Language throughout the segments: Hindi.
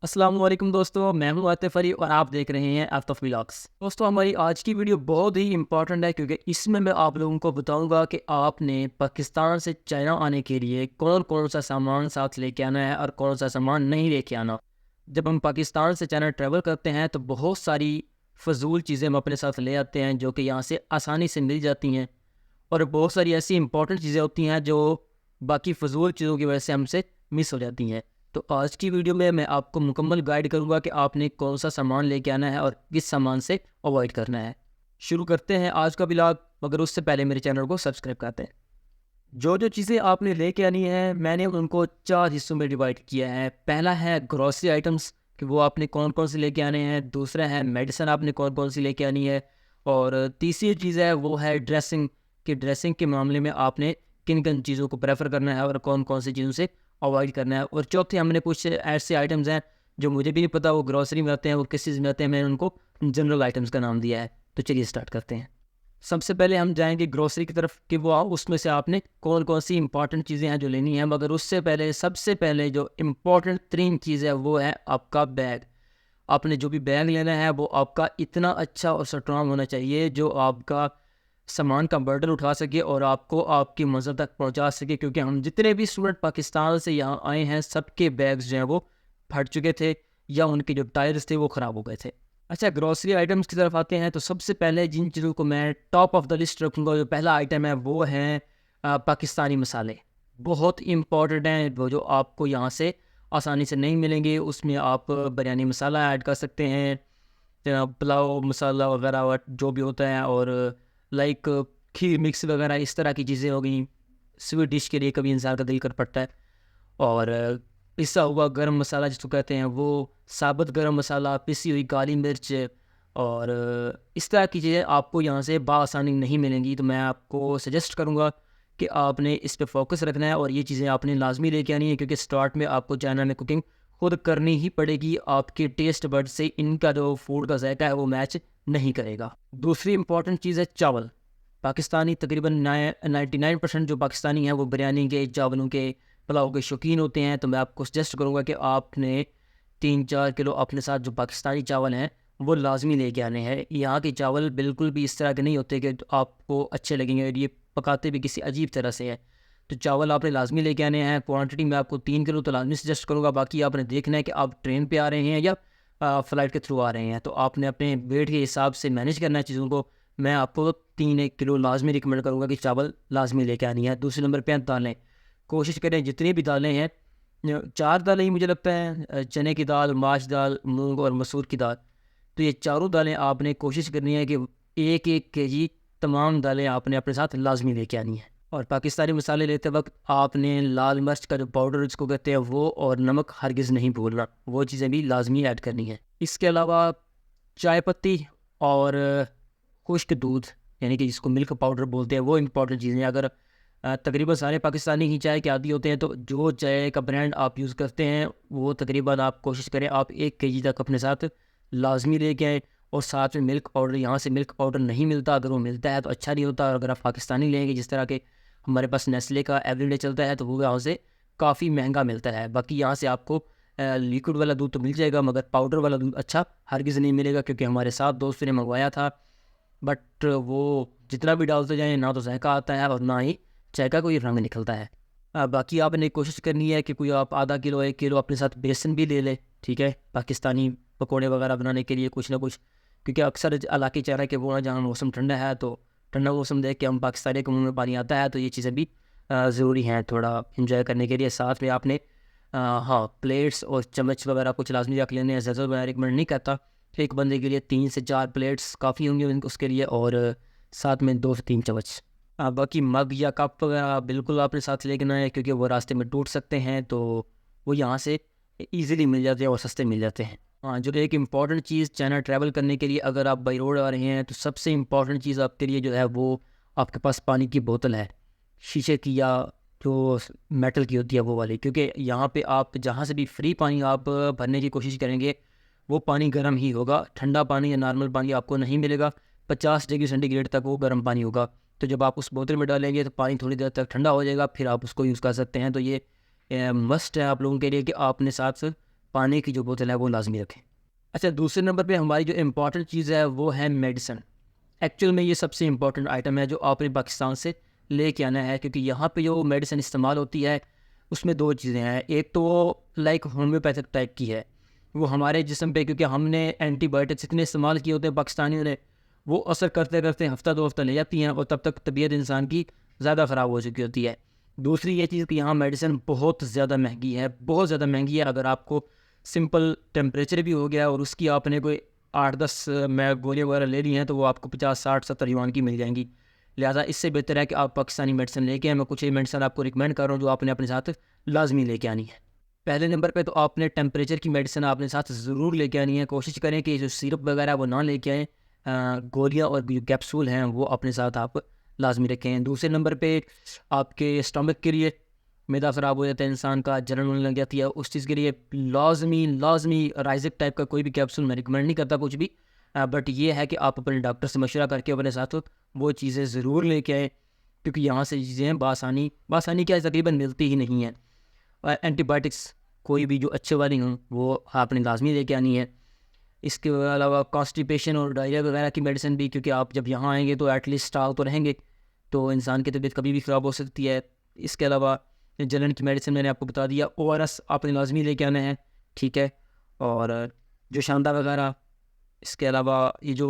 अस्सलाम वालेकुम दोस्तों, मैं हूं आतिफ अली और आप देख रहे हैं आतिफ व्लॉग्स। दोस्तों, हमारी आज की वीडियो बहुत ही इंपॉर्टेंट है क्योंकि इसमें मैं आप लोगों को बताऊंगा कि आपने पाकिस्तान से चाइना आने के लिए कौन कौन सा सामान साथ लेके आना है और कौन सा सामान नहीं लेके आना। जब हम पाकिस्तान से चाइना ट्रैवल करते हैं तो बहुत सारी फजूल चीज़ें हम अपने साथ ले आते हैं जो कि यहाँ से आसानी से मिल जाती हैं, और बहुत सारी ऐसी इंपॉर्टेंट चीज़ें होती हैं जो बाकी फजूल चीज़ों की वजह से हमसे मिस हो जाती हैं। तो आज की वीडियो में मैं आपको मुकम्मल गाइड करूंगा कि आपने कौन सा सामान लेके आना है और किस सामान से अवॉइड करना है। शुरू करते हैं आज का व्लॉग, मगर उससे पहले मेरे चैनल को सब्सक्राइब करते हैं। जो जो चीज़ें आपने लेके आनी है मैंने उनको 4 हिस्सों में डिवाइड किया है। पहला है ग्रॉसरी आइटम्स कि वो आपने कौन कौन से लेके आने हैं। दूसरा है मेडिसिन आपने कौन कौन सी लेके आनी है। और तीसरी चीज़ है वो है ड्रेसिंग कि ड्रेसिंग के मामले में आपने किन किन चीज़ों को प्रेफर करना है और कौन कौन सी चीज़ों से अवॉइड करना है। और चौथे हमने कुछ ऐसे आइटम्स हैं जो मुझे भी नहीं पता वो ग्रॉसरी में आते हैं वो किस चीज़ में आते हैं, मैंने उनको जनरल आइटम्स का नाम दिया है। तो चलिए स्टार्ट करते हैं। सबसे पहले हम जाएंगे ग्रोसरी की तरफ कि वो उसमें से आपने कौन कौन सी इंपॉर्टेंट चीज़ें हैं जो लेनी है। मगर उससे पहले सबसे पहले जो इम्पॉर्टेंट 3 चीज़ है वो है आपका बैग। आपने जो भी बैग लेना है वो आपका इतना अच्छा और स्ट्रॉन्ग होना चाहिए जो आपका सामान का बर्डन उठा सके और आपको आपकी मंजिल तक पहुंचा सके, क्योंकि हम जितने भी स्टूडेंट पाकिस्तान से यहाँ आए हैं सबके बैग्स जो हैं वो फट चुके थे या उनके जो टायर्स थे वो ख़राब हो गए थे। अच्छा, ग्रॉसरी आइटम्स की तरफ आते हैं तो सबसे पहले जिन चीज़ों को मैं टॉप ऑफ द लिस्ट रखूँगा, जो पहला आइटम है वो है पाकिस्तानी मसाले। बहुत इंपॉर्टेंट हैं वो जो आपको यहाँ से आसानी से नहीं मिलेंगे। उसमें आप बिरयानी मसाला ऐड कर सकते हैं, पुलाव मसाला वगैरह जो भी होता है, और लाइक खीर मिक्स वगैरह इस तरह की चीज़ें हो गई। स्वीट डिश के लिए कभी इंसान का दिल कर पड़ता है। और पिसा हुआ गरम मसाला जिसको कहते हैं वो, साबुत गरम मसाला, पिसी हुई काली मिर्च और इस तरह की चीज़ें आपको यहाँ से बआसानी नहीं मिलेंगी। तो मैं आपको सजेस्ट करूँगा कि आपने इस पे फोकस रखना है और ये चीज़ें आपने लाजमी लेके आनी है, क्योंकि स्टार्ट में आपको चाइना में कुकिंग खुद करनी ही पड़ेगी। आपके टेस्ट बड से इनका जो फूड का जायका है वो मैच नहीं करेगा। दूसरी इंपॉर्टेंट चीज़ है चावल। पाकिस्तानी तकरीबन 99% जो पाकिस्तानी हैं वो बिरयानी के, चावलों के, पुलाव के शौकीन होते हैं। तो मैं आपको सजेस्ट करूँगा कि आपने 3-4 किलो अपने साथ जो पाकिस्तानी चावल हैं वो लाजमी लेके आने हैं। यहाँ के चावल बिल्कुल भी इस तरह के नहीं होते कि आपको अच्छे लगेंगे, और ये पकाते भी किसी अजीब तरह से है। तो चावल आपने लाजमी लेके आने हैं। क्वांटिटी में आपको 3 किलो तो लाजमी सजेस्ट करूँगा। बाकी आपने देखना है कि आप ट्रेन पे आ रहे हैं या फ़्लाइट के थ्रू आ रहे हैं, तो आपने अपने वेट के हिसाब से मैनेज करना है चीज़ों को। मैं आपको 3-1 किलो लाजमी रिकमेंड करूँगा कि चावल लाजमी लेके आनी है। दूसरे नंबर पे हैं दालें। कोशिश करें जितनी भी दालें हैं, 4 दालें ही मुझे लगता है, चने की दाल, माश दाल, मूंग और मसूर की दाल। तो ये चारों दालें आपने कोशिश करनी है कि 1-1 केजी तमाम दालें आपने अपने साथ लाजमी लेके आनी है। और पाकिस्तानी मसाले लेते वक्त आपने लाल मिर्च का जो पाउडर जिसको कहते हैं वो, और नमक हरगिज़ नहीं भूलना, वो चीज़ें भी लाजमी ऐड करनी है। इसके अलावा चाय पत्ती और खुश्क दूध, यानी कि जिसको मिल्क पाउडर बोलते हैं, वो इंपॉर्टेंट चीज़ें हैं। अगर तकरीबन सारे पाकिस्तानी ही चाय के आदी होते हैं तो जो चाय का ब्रांड आप यूज़ करते हैं वो तकरीबन आप कोशिश करें आप 1 केजी तक अपने साथ लाजमी लेके आएँ। और साथ में मिल्क पाउडर, यहाँ से मिल्क पाउडर नहीं मिलता, अगर वो मिलता है तो अच्छा नहीं होता। और अगर आप पाकिस्तानी लेंगे जिस तरह के हमारे पास नेस्ले का एवरीडे चलता है तो वो यहाँ से काफ़ी महंगा मिलता है। बाकी यहाँ से आपको लिक्विड वाला दूध तो मिल जाएगा, मगर पाउडर वाला दूध अच्छा हरगिज़ नहीं मिलेगा, क्योंकि हमारे साथ दोस्त ने मंगवाया था। बट वो जितना भी डालते जाएँ ना तो जायका आता है और ना ही चाय का कोई रंग निकलता है। बाकी आपने कोशिश करनी है कि कोई आप आधा किलो 1 किलो अपने साथ बेसन भी ले लें, ठीक है, पाकिस्तानी पकौड़े वगैरह बनाने के लिए कुछ ना कुछ। क्योंकि अक्सर इलाके चाह रहा है कि वो जहाँ मौसम ठंडा है तो ठंडा मौसम देख के हम पाकिस्तानी के मुँह में पानी आता है, तो ये चीज़ें भी ज़रूरी हैं थोड़ा इंजॉय करने के लिए। साथ में आपने हाँ, प्लेट्स और चम्मच वगैरह कुछ लाजमी रख लेने हैं। ज़्यादा मैं रिकमेंड नहीं करता। एक बंदे के लिए 3 से 4 प्लेट्स काफ़ी होंगे उसके लिए, और साथ में 2 से 3 चम्मच। बाकी मग या कप वगैरह बिल्कुल आपने साथ लेके ना है, क्योंकि वो रास्ते में टूट सकते हैं, तो वो यहाँ से ईज़िली मिल जाते हैं और सस्ते मिल जाते हैं। हाँ, जो एक इम्पॉर्टेंट चीज़ चाइना ट्रैवल करने के लिए अगर आप बाई रोड आ रहे हैं तो सबसे इम्पॉर्टेंट चीज़ आपके लिए जो है वो आपके पास पानी की बोतल है, शीशे की या जो मेटल की होती है वो वाली। क्योंकि यहाँ पे आप जहाँ से भी फ्री पानी आप भरने की कोशिश करेंगे वो पानी गर्म ही होगा, ठंडा पानी या नॉर्मल पानी आपको नहीं मिलेगा। 50 डिग्री सेंटीग्रेड तक वो गर्म पानी होगा। तो जब आप उस बोतल में डालेंगे तो पानी थोड़ी देर तक ठंडा हो जाएगा, फिर आप उसको यूज़ कर सकते हैं। तो ये मस्ट है आप लोगों के लिए कि आपने साथ पानी की जो बोतल है वो लाजमी रखें। अच्छा, दूसरे नंबर पे हमारी जो इम्पॉर्टेंट चीज़ है वो है मेडिसिन। एक्चुअल में ये सबसे इम्पॉर्टेंट आइटम है जो आपने पाकिस्तान से लेके आना है, क्योंकि यहाँ पे जो मेडिसिन इस्तेमाल होती है उसमें दो चीज़ें हैं। एक तो वो लाइक होम्योपैथिक टाइप की है, वो हमारे जिस्म पे, क्योंकि हमने एंटीबायोटिक्स इतने इस्तेमाल किए होते हैं पाकिस्तानियों ने, वो असर करते करते हफ्ता 2 हफ्ता ले जाती हैं और तब तक तबीयत इंसान की ज़्यादा ख़राब हो चुकी होती है। दूसरी ये चीज़ कि यहाँ मेडिसिन बहुत ज़्यादा महंगी है, बहुत ज़्यादा महंगी है। अगर आपको सिंपल टेम्परेचर भी हो गया और उसकी आपने कोई 8-10 मैं गोलियाँ वगैरह ले ली हैं तो वो आपको 50-60-70 युआन की मिल जाएंगी। लिहाजा इससे बेहतर है कि आप पाकिस्तानी मेडिसिन लेके आएँ। मैं कुछ मेडिसिन आपको रिकमेंड कर रहा हूँ जो आपने अपने साथ लाजमी लेके आनी है। पहले नंबर पे तो आपने टेम्परेचर की मेडिसिन अपने साथ ज़रूर लेके आनी है। कोशिश करें कि जो सिरप वगैरह वो ना लेके आएँ, गोलियाँ और जो कैप्सूल हैं वो अपने साथ आप लाजमी रखें। दूसरे नंबर पे आपके स्टमक के लिए, मैदा ख़राब हो जाता है इंसान का, जलन होने लग जाती है, उस चीज़ के लिए लाजमी राइज़िक टाइप का कोई भी कैप्सूल मैं रिकमेंड नहीं करता कुछ भी। बट ये है कि आप अपने डॉक्टर से मशवरा करके अपने साथ वो चीज़ें ज़रूर लेके आएँ, क्योंकि यहाँ से चीज़ें बासानी क्या तकरीबन मिलती ही नहीं हैं। एंटीबायोटिक्स कोई भी जो अच्छे वाली हों वो आपने लाजमी लेके आनी है। इसके अलावा कॉन्स्टिपेशन और डायरिया वगैरह की मेडिसिन भी, क्योंकि आप जब यहाँ आएंगे तो एटलीस्ट स्टाल तो रहेंगे, तो इंसान की तबीयत कभी भी ख़राब हो सकती है। इसके अलावा जलन की मेडिसिन मैंने आपको बता दिया। ओआरएस आपने लाजमी लेके आना है, ठीक है। और जो शांदा वगैरह, इसके अलावा ये जो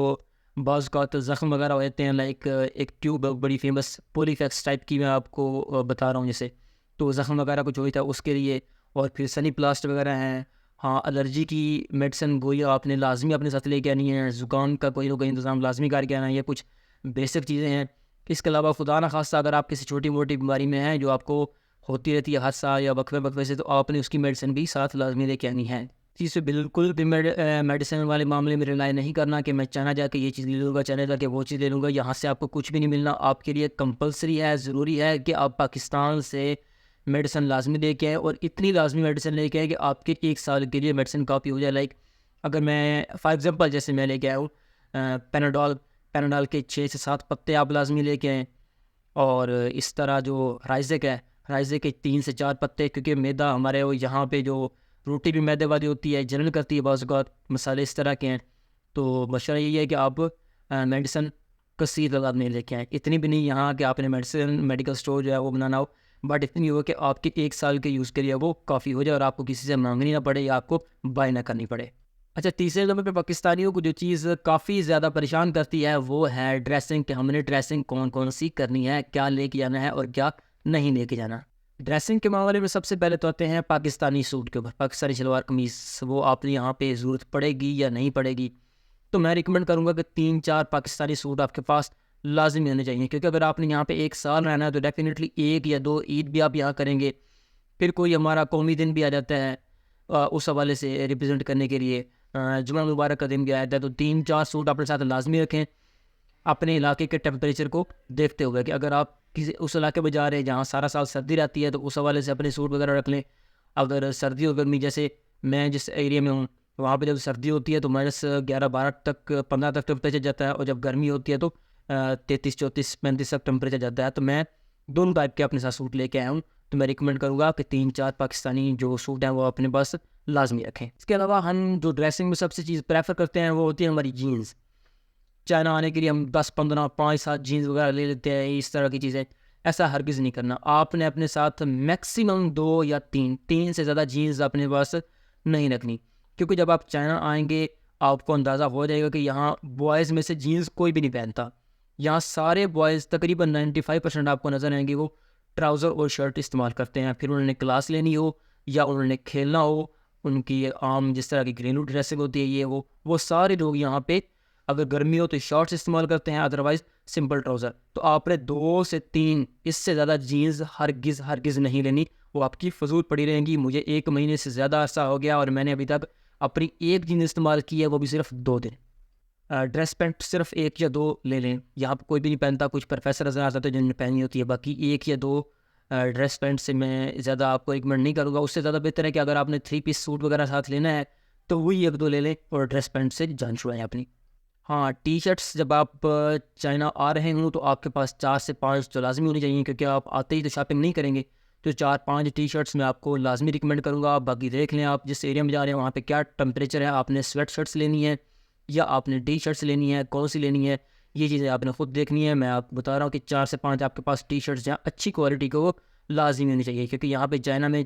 बाज़ का तो ज़ख़म वगैरह हो जाते हैं, लाइक एक ट्यूब बड़ी फेमस पोलीफैक्स टाइप की मैं आपको बता रहा हूँ जैसे, तो ज़ख़म वगैरह कुछ होता है उसके लिए। और फिर सनी प्लास्ट वगैरह हैं। हाँ, एलर्जी की मेडिसिन गोलियाँ आपने लाजमी अपने साथ लेके आनी है। ज़ुकाम का कोई ना कोई इंतज़ाम लाजमी करके आना है। ये कुछ बेसिक चीज़ें हैं। इसके अलावा खुदा न खास्ता अगर आप किसी छोटी मोटी बीमारी में हैं जो आपको होती रहती है हर साल या वक्फे वक्फे से, तो आपने उसकी मेडिसिन भी साथ लाजमी लेके आनी है। चीज़ से बिल्कुल भी मेडिसिन वाले मामले में रिलाई नहीं करना कि मैं चाइना जाके ये चीज़ ले लूँगा, चाइना जाके वो चीज़ ले लूँगा। यहाँ से आपको कुछ भी नहीं मिलना। आपके लिए कंपलसरी है, ज़रूरी है कि आप पाकिस्तान से मेडिसिन लाजमी लेके आएँ, और इतनी लाजमी मेडिसिन लेके आएँ कि आपके 1 साल के लिए मेडिसिन काफ़ी हो जाए। लाइक अगर मैं फॉर एग्ज़ाम्पल जैसे मैं लेके आया हूँ पैनाडोल के 6 से 7 पत्ते आप लाजमी लेके आएँ। और इस तरह जो राइज़िक है, राइज़िक के 3 से 4 पत्ते, क्योंकि मैदा हमारे वो यहाँ पे जो रोटी भी मैदे वाली होती है, जलन करती है बाज़ औक़ात, मसाले इस तरह के हैं। तो मशवरा यही है कि आप मेडिसिन कसीर तादाद में लेके आएँ। इतनी भी नहीं यहाँ कि आपने मेडिकल स्टोर जो है वो बनाना हो, बट इतनी हो कि आपके 1 साल के यूज़ के लिए वो काफ़ी हो जाए और आपको किसी से माँगनी ना पड़े या आपको बाय ना करनी पड़े। अच्छा, तीसरे नंबर पे पाकिस्तानियों को जो चीज़ काफ़ी ज़्यादा परेशान करती है वो है ड्रेसिंग, कि हमने ड्रेसिंग कौन-कौन सी करनी है, क्या लेके जाना है और क्या नहीं लेके जाना। ड्रेसिंग के मामले में सबसे पहले तो आते हैं पाकिस्तानी सूट के ऊपर। पाकिस्तानी सलवार कमीज़, वो आपने यहाँ पे ज़रूरत पड़ेगी या नहीं पड़ेगी? तो मैं रिकमेंड करूँगा कि 3-4 पाकिस्तानी सूट आपके पास लाज़मी होने चाहिए, क्योंकि अगर आपने यहाँ पे 1 साल रहना है तो डेफ़िनेटली 1 या 2 ईद भी आप यहाँ करेंगे। फिर कोई हमारा कौमी दिन भी आ जाता है, उस हवाले से रिप्रेजेंट करने के लिए जुमा मुबारक का दिन भी आ जाता है, तो 3-4 सूट अपने साथ लाजमी रखें, अपने इलाके के टेम्परेचर को देखते हुए। कि अगर आप किसी उस इलाके में जा रहे हैं जहाँ सारा साल सर्दी रहती है तो उस हवाले से अपने सूट वगैरह रख लें। अगर सर्दी और गर्मी, जैसे मैं जिस एरिया में हूँ वहाँ पे जब सर्दी होती है तो -11-12 तक 15 तक टेम्परेचर जाता है, और जब गर्मी होती है तो 33-34-35 तक टेम्परेचर जाता है। तो मैं दोनों टाइप के अपने साथ सूट लेके आया हूँ। तो मैं रिकमेंड करूँगा कि 3-4 पाकिस्तानी जो सूट हैं वो अपने पास लाजमी रखें। इसके अलावा हम जो ड्रेसिंग में सबसे चीज़ प्रेफर करते हैं वो होती है हमारी जीन्स। चाइना आने के लिए हम 10-15 5-7 जीन्स वगैरह ले लेते हैं, इस तरह की चीज़ें। ऐसा हरगिज़ नहीं करना। आपने अपने साथ मैक्सिमम 2 या 3 से ज़्यादा जीन्स अपने पास नहीं रखनी, क्योंकि जब आप चाइना आएंगे आपको अंदाज़ा हो जाएगा कि यहाँ बॉयज़ में से जीन्स कोई भी नहीं पहनता। यहाँ सारे बॉयज़ तकरीबन 95% आपको नज़र आएंगे वो ट्राउज़र और शर्ट इस्तेमाल करते हैं। फिर उन्होंने क्लास लेनी हो या उन्होंने खेलना हो, उनकी आम जिस तरह की घरेलू ड्रेसिंग होती है ये वो सारे लोग यहाँ पे अगर गर्मी हो तो शॉर्ट्स इस्तेमाल करते हैं, अदरवाइज़ सिंपल ट्राउज़र। तो आपने 2 से 3 इससे ज़्यादा जीन्स हरगिज़ नहीं लेनी, वो आपकी फजूल पड़ी रहेंगी। मुझे 1 महीने से ज़्यादा अरसा हो गया और मैंने अभी तक अपनी एक जीन्स इस्तेमाल की है, वो भी सिर्फ 2 दिन। ड्रेस पैंट सिर्फ 1 या 2 ले लें। यहाँ पर कोई भी नहीं पहनता, कुछ प्रोफेसर नज़र आ जाते हैं जिन्होंने पहनी होती है। बाकी 1 या 2 ड्रेस पैंट से मैं ज़्यादा आपको रिकमेंड नहीं करूँगा। उससे ज़्यादा बेहतर है कि अगर आपने 3 पीस सूट वगैरह साथ लेना है तो वही 1-2 ले लें और ड्रेस पैंट से जान छुड़ाएँ अपनी। हाँ, टी-शर्ट्स जब आप चाइना आ रहे हों तो आपके पास 4 से 5 तो लाज़मी होनी चाहिए, क्योंकि आप आते ही तो शॉपिंग नहीं करेंगे। तो 4-5 टी शर्ट्स मैं आपको लाजमी रिकमेंड करूँगा। आप बाकी देख लें आप जिस एरिया में जा रहे हैं वहाँ पे क्या टेम्परेचर है, आपने स्वेट शर्ट्स लेनी है या आपने टी शर्ट्स लेनी है, कौन सी लेनी है, ये चीज़ें आपने ख़ुद देखनी है। मैं आपको बता रहा हूँ कि 4 से 5 आपके पास टी शर्ट्स जहाँ अच्छी क्वालिटी के वो लाजमी होनी चाहिए, क्योंकि यहाँ पे चाइना में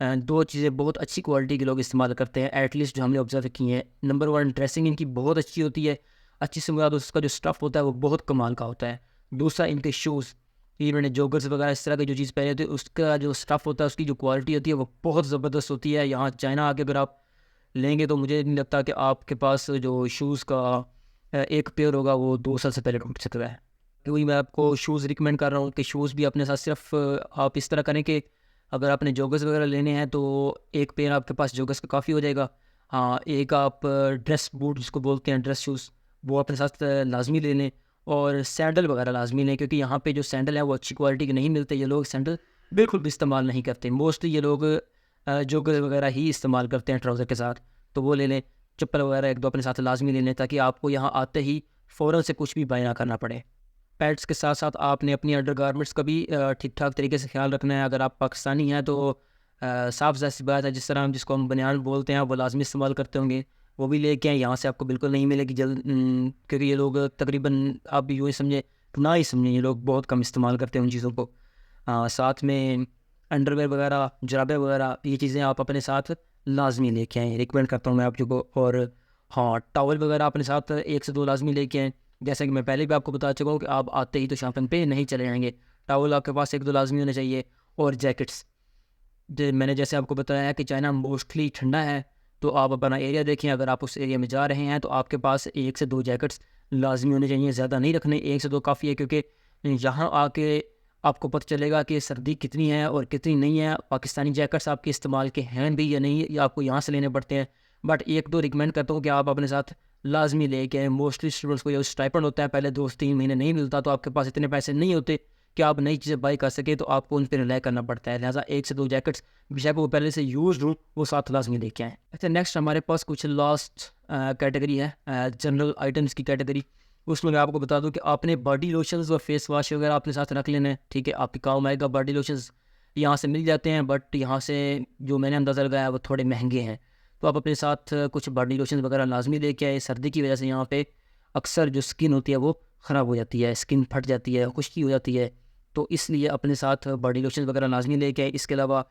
दो चीज़ें बहुत अच्छी क्वालिटी के लोग इस्तेमाल करते हैं, एटलीस्ट जो हमने ऑब्जर्व की हैं। नंबर 1, ड्रेसिंग इनकी बहुत अच्छी होती है, अच्छी से मुराद उसका जो स्टफ़ होता है वो बहुत कमाल का होता है। दूसरा, इनके शूज़, इन्होंने जॉगर्स वगैरह इस तरह की जो चीज़ पहने होती है उसका जो स्टफ़ होता है, उसकी जो क्वालिटी होती है वो बहुत ज़बरदस्त होती है। यहाँ चाइना आके अगर आप लेंगे तो मुझे नहीं लगता कि आपके पास जो शूज़ का एक पेयर होगा वो 2 साल से पहले टूट सकता है। क्योंकि मैं आपको शूज़ रिकमेंड कर रहा हूँ कि शूज़ भी अपने साथ सिर्फ आप इस तरह करें कि अगर आपने जॉगर्स वगैरह लेने हैं तो एक पेयर आपके पास जॉगर्स का काफ़ी हो जाएगा। हाँ, एक आप ड्रेस बूट जिसको बोलते हैं, ड्रेस शूज़, वो अपने साथ लाजमी ले लें, और सैंडल वगैरह लाजमी लें, क्योंकि यहाँ पे जो सैंडल है वो अच्छी क्वालिटी के नहीं मिलते। ये लोग सैंडल बिल्कुल भी इस्तेमाल नहीं करते, मोस्टली ये लोग जॉगर्स वगैरह ही इस्तेमाल करते हैं ट्राउज़र के साथ, तो वो ले लें। चप्पल वगैरह 1-2 अपने साथ लाजमी ले लें, ताकि आपको यहाँ आते ही फ़ौरन से कुछ भी बाय ना करना पड़े। पैड्स के साथ साथ आपने अपनी अंडरगारमेंट्स का भी ठीक ठाक तरीके से ख्याल रखना है। अगर आप पाकिस्तानी हैं तो साफ़ ज़ाहिर सी बात है, जिस तरह हम जिसको हम बनियान बोलते हैं वो लाजमी इस्तेमाल करते होंगे, वो भी लेके आएँ। यहाँ से आपको बिल्कुल नहीं मिलेगी क्योंकि ये लोग तकरीबन, आप यूँ ही समझें, ना ही समझें, ये लोग बहुत कम इस्तेमाल करते हैं उन चीज़ों को। साथ में अंडरवेयर वगैरह, जुराबें वगैरह, ये चीज़ें आप अपने साथ लाजमी लेके आएँ, रिकमेंड करता हूँ मैं आप लोगों को। और हाँ, टॉवल वगैरह अपने साथ 1 से 2 लाजमी लेके आएँ। जैसा कि मैं पहले भी आपको बता चुका हूँ कि आप आते ही तो शॉपिंग पे नहीं चले जाएंगे, टॉवल आपके पास 1-2 लाजमी होने चाहिए। और जैकेट्स, मैंने जैसे आपको बताया कि चाइना मोस्टली ठंडा है, तो आप अपना एरिया देखें। अगर आप उस एरिया में जा रहे हैं तो आपके पास 1 से 2 जैकेट्स लाजमी होने चाहिए, ज़्यादा नहीं रखने, 1 से 2 काफ़ी है, क्योंकि यहाँ आके आपको पता चलेगा कि सर्दी कितनी है और कितनी नहीं है। पाकिस्तानी जैकेट्स आपके इस्तेमाल के हैं भी या नहीं, या आपको यहाँ से लेने पड़ते हैं। बट 1-2 रिकमेंड करता हूँ कि आप अपने साथ लाजमी लेके आएँ। मोस्टली स्टूडेंट्स को जो स्टाइपेंड होता है पहले 2-3 महीने नहीं मिलता, तो आपके पास इतने पैसे नहीं होते कि आप नई चीज़ें बाई कर सके, तो आपको उन पर रिलाई करना पड़ता है। लिहाजा 1 से 2 जैकेट्स, बेशक वो पहले से यूज्ड हों, वो साथ लाजमी लेके आएँ। अच्छा, नेक्स्ट हमारे पास कुछ लास्ट कैटेगरी है, जनरल आइटम्स की कैटेगरी। उसमें मैं आपको बता दूं कि आपने बॉडी लोशंस और फेस वॉश वगैरह अपने साथ रख लेना है, ठीक है। आपके काम आएगा। बॉडी लोशंस यहाँ से मिल जाते हैं, बट यहाँ से जो मैंने अंदाज़ा लगाया वो थोड़े महंगे हैं, तो आप अपने साथ कुछ बॉडी लोशन वगैरह लाजमी लेके आए। सर्दी की वजह से यहाँ पे अक्सर जो स्किन होती है वो ख़राब हो जाती है, स्किन फट जाती है, खुश्की हो जाती है, तो इसलिए अपने साथ बॉडी लोशन वगैरह लाजमी लेके आए। इसके अलावा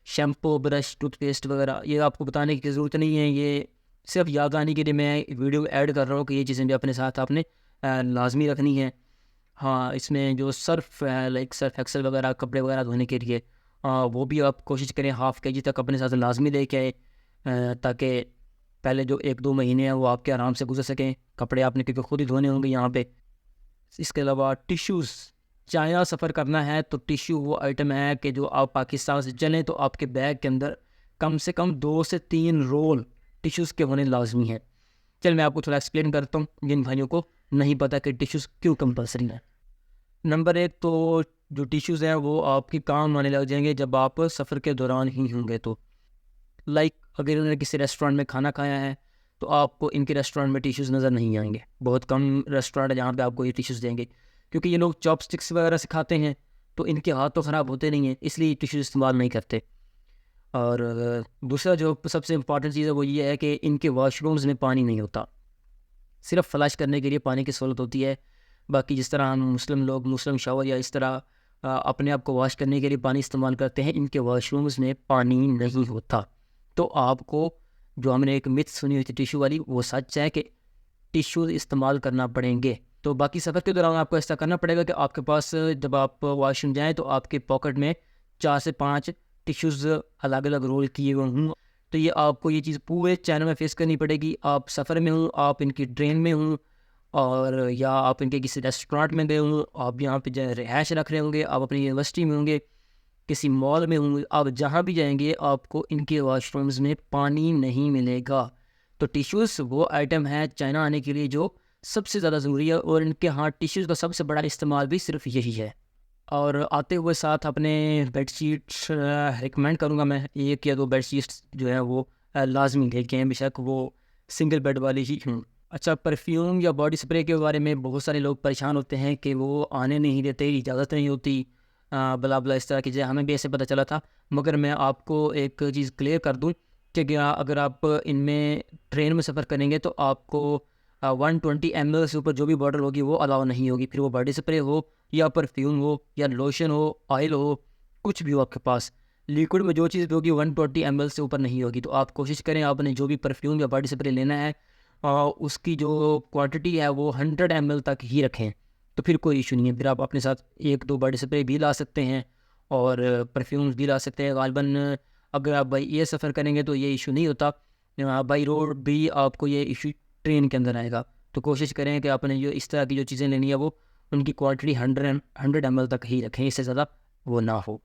शैम्पू, ब्रश, टूथपेस्ट वगैरह, ये आपको बताने की ज़रूरत नहीं है, ये सिर्फ याद आने के लिए मैं वीडियो में ऐड कर रहा हूँ कि ये चीज़ें भी अपने साथ आपने लाजमी रखनी है। हाँ, इसमें जो सर्फ़ है, लाइक सर्फ़ एक्सेल वगैरह कपड़े वगैरह धोने के लिए, वो भी आप कोशिश करें हाफ़ केजी तक अपने साथ लाजमी लेके आए, ताकि पहले जो 1-2 महीने हैं वो आपके आराम से गुजर सकें। कपड़े आपने क्योंकि खुद ही धोने होंगे यहाँ पे। इसके अलावा टिश्यूज़, चाइना सफ़र करना है तो टिश्यू वो आइटम है कि जो आप पाकिस्तान से चलें तो आपके बैग के अंदर कम से कम 2 से 3 रोल टिश्यूज़ के होने लाजमी है। चल मैं आपको थोड़ा एक्सप्लेन करता हूँ जिन भाइयों को नहीं पता कि टिश्यूज़ क्यों कंपलसरी है। नंबर 1 तो जो टिश्यूज़ हैं वो आपके काम आने लग जाएंगे जब आप सफ़र के दौरान ही होंगे, तो लाइक अगर इन्होंने किसी रेस्टोरेंट में खाना खाया है तो आपको इनके रेस्टोरेंट में टिश्यूज़ नज़र नहीं आएंगे। बहुत कम रेस्टोरेंट है जहाँ पे आपको ये टिश्यूज़ देंगे, क्योंकि ये लोग चॉपस्टिक्स वगैरह से खाते हैं, तो इनके हाथ तो ख़राब होते नहीं हैं, इसलिए टिश्यूज़ इस्तेमाल नहीं करते। और दूसरा जो सबसे इम्पॉर्टेंट चीज़ है वो ये है कि इनके वॉशरूम्स में पानी नहीं होता, सिर्फ फ्लश करने के लिए पानी की सहूलत होती है। बाकी जिस तरह हम मुस्लिम लोग मुस्लिम शावर या इस तरह अपने आप को वॉश करने के लिए पानी इस्तेमाल करते हैं, इनके वॉशरूम्स में पानी नहीं होता। तो आपको, जो हमने एक मिथ सुनी हुई थी टिश्यू वाली, वो सच है कि टिश्यूज़ इस्तेमाल करना पड़ेंगे। तो बाकी सफ़र के दौरान आपको ऐसा करना पड़ेगा कि आपके पास जब आप वॉशरूम जाएँ तो आपके पॉकेट में 4 से 5 टिश्यूज़ अलग अलग रोल किए हुए हों। तो ये आपको ये चीज़ पूरे चाइना में फेस करनी पड़ेगी। आप सफ़र में हों, आप इनकी ट्रेन में हों, और या आप इनके किसी रेस्टोरेंट में गए हों, आप यहाँ पे जो रिहाइश रख रहे होंगे, आप अपनी यूनिवर्सिटी में होंगे, किसी मॉल में होंगे, आप जहाँ भी जाएंगे आपको इनके वॉशरूम्स में पानी नहीं मिलेगा। तो टिश्यूज़ वो आइटम है चाइना आने के लिए जो सबसे ज़्यादा ज़रूरी है, और इनके यहाँ टिश्यूज़ का सबसे बड़ा इस्तेमाल भी सिर्फ यही है। और आते हुए साथ अपने बेडशीट्स रिकमेंड करूँगा मैं, 1 या 2 बेडशीट्स जो है वो लाजमी लेके आएँ, बेशक वो सिंगल बेड वाली ही हों। अच्छा, परफ्यूम या बॉडी स्प्रे के बारे में बहुत सारे लोग परेशान होते हैं कि वो आने नहीं देते, इजाज़त नहीं होती, बला बला इस तरह की चीज़ें, हमें भी ऐसे पता चला था। मगर मैं आपको एक चीज़ क्लियर कर दूँ कि क्या अगर आप इनमें ट्रेन में सफ़र करेंगे तो आपको 120 ml से ऊपर जो भी बॉटल होगी वो अलाउ नहीं होगी। फिर वो बॉडी स्प्रे हो या परफ्यूम हो या लोशन हो, ऑयल हो, कुछ भी हो आपके पास, लिक्विड में जो चीज़ भी होगी 120 ml से ऊपर नहीं होगी। तो आप कोशिश करें, आपने जो भी परफ्यूम या बॉडी स्प्रे लेना है उसकी जो क्वांटिटी है वो 100 ml तक ही रखें, तो फिर कोई इशू नहीं है। फिर आप अपने साथ 1-2 बॉडी स्प्रे भी ला सकते हैं और परफ्यूम्स भी ला सकते हैं। ग़ालिबन अगर आप बाई एयर सफ़र करेंगे तो ये इशू नहीं होता, बाई रोड भी आपको ये इशू ट्रेन के अंदर आएगा। तो कोशिश करें कि आपने जो इस तरह की जो चीज़ें लेनी है वो उनकी क्वांटिटी 100 ml तक ही रखें, इससे ज़्यादा वो ना हो।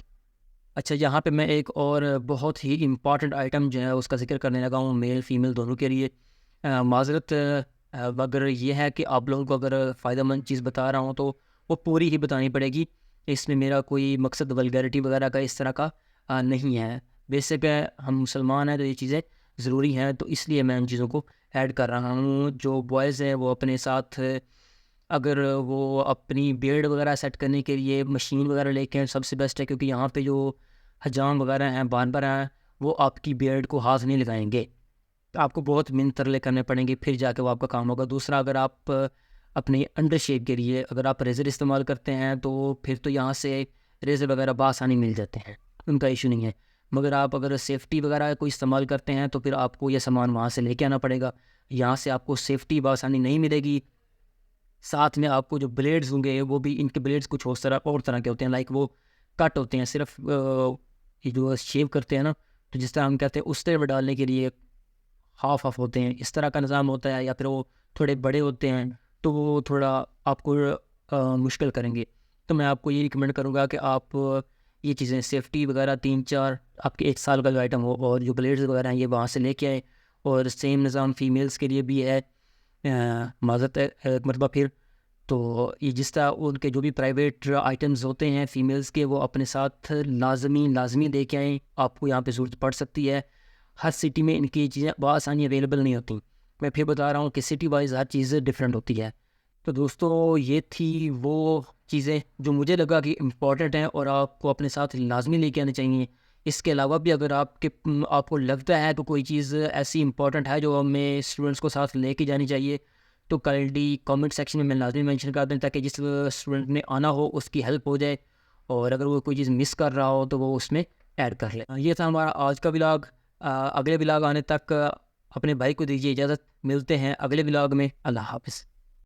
अच्छा, यहाँ पे मैं एक और बहुत ही इम्पॉर्टेंट आइटम जो है उसका ज़िक्र करने लगा हूँ, मेल फीमेल दोनों के लिए। माज़रत मगर ये है कि आप लोगों को अगर फ़ायदेमंद चीज़ बता रहा हूँ तो वो पूरी ही बतानी पड़ेगी। इसमें मेरा कोई मकसद वल्गैरिटी वगैरह का इस तरह का नहीं है। बेसिक है, हम मुसलमान हैं तो ये चीज़ें ज़रूरी हैं, तो इसलिए मैं इन चीज़ों को ऐड कर रहा हूँ। जो बॉयज़ हैं वो अपने साथ अगर वो अपनी बियर्ड वगैरह सेट करने के लिए मशीन वगैरह लेके आएँ सबसे बेस्ट है, क्योंकि यहाँ पे जो हजाम वगैरह हैं, बार्बर हैं, वो आपकी बियर्ड को हाथ नहीं लगाएंगे। तो आपको बहुत मिहनत तरले करने पड़ेंगे, फिर जाके वो आपका काम होगा। दूसरा, अगर आप अपनी अंडर शेव के लिए अगर आप रेज़र इस्तेमाल करते हैं तो फिर तो यहाँ से रेज़र वगैरह बआसानी मिल जाते हैं, उनका इशू नहीं है। मगर आप अगर सेफ्टी वगैरह कोई इस्तेमाल करते हैं तो फिर आपको ये सामान वहाँ से लेके आना पड़ेगा। यहाँ से आपको सेफ्टी बआसानी नहीं मिलेगी। साथ में आपको जो ब्लेड्स होंगे वो भी, इनके ब्लेड्स कुछ और तरह के होते हैं, लाइक वो कट होते हैं सिर्फ ये जो शेव करते हैं ना, तो जिस तरह हम कहते हैं उस तरह में डालने के लिए हाफ हाफ होते हैं, इस तरह का निज़ाम होता है। या फिर वो थोड़े बड़े होते हैं तो वो थोड़ा आपको मुश्किल करेंगे। तो मैं आपको ये रिकमेंड करूँगा कि आप ये चीज़ें सेफ्टी वगैरह 3-4 आपके 1 साल का जो आइटम हो और जो ब्लेड्स वगैरह हैं ये वहाँ से लेके आए। और सेम निज़ाम फ़ीमेल्स के लिए भी है। माज़रत है एक मरतबा फिर, तो ये जिस तरह उनके जो भी प्राइवेट आइटम्स होते हैं फ़ीमेल्स के, वो अपने साथ लाज़मी लेके आएँ। आपको यहाँ पे ज़रूरत पड़ सकती है। हर सिटी में इनकी चीज़ें बआसानी अवेलेबल नहीं होती। मैं फिर बता रहा हूँ कि सिटी वाइज़ हर चीज़ डिफरेंट होती है। तो दोस्तों, ये थी वो चीज़ें जो मुझे लगा कि इम्पॉर्टेंट हैं और आपको अपने साथ लाज़मी लेके आनी चाहिए। इसके अलावा भी अगर आपको लगता है तो कोई चीज़ ऐसी इम्पॉर्टेंट है जो हमें स्टूडेंट्स को साथ लेके जानी चाहिए, तो काइंडली कमेंट सेक्शन में मैं लाज़मी मेंशन कर दें, ताकि जिस स्टूडेंट ने आना हो उसकी हेल्प हो जाए, और अगर वो कोई चीज़ मिस कर रहा हो तो वो उसमें ऐड कर ले। ये था हमारा आज का व्लॉग। अगले व्लॉग आने तक अपने भाई को दीजिए इजाज़त। मिलते हैं अगले व्लॉग में। अल्लाह हाफ़िज़।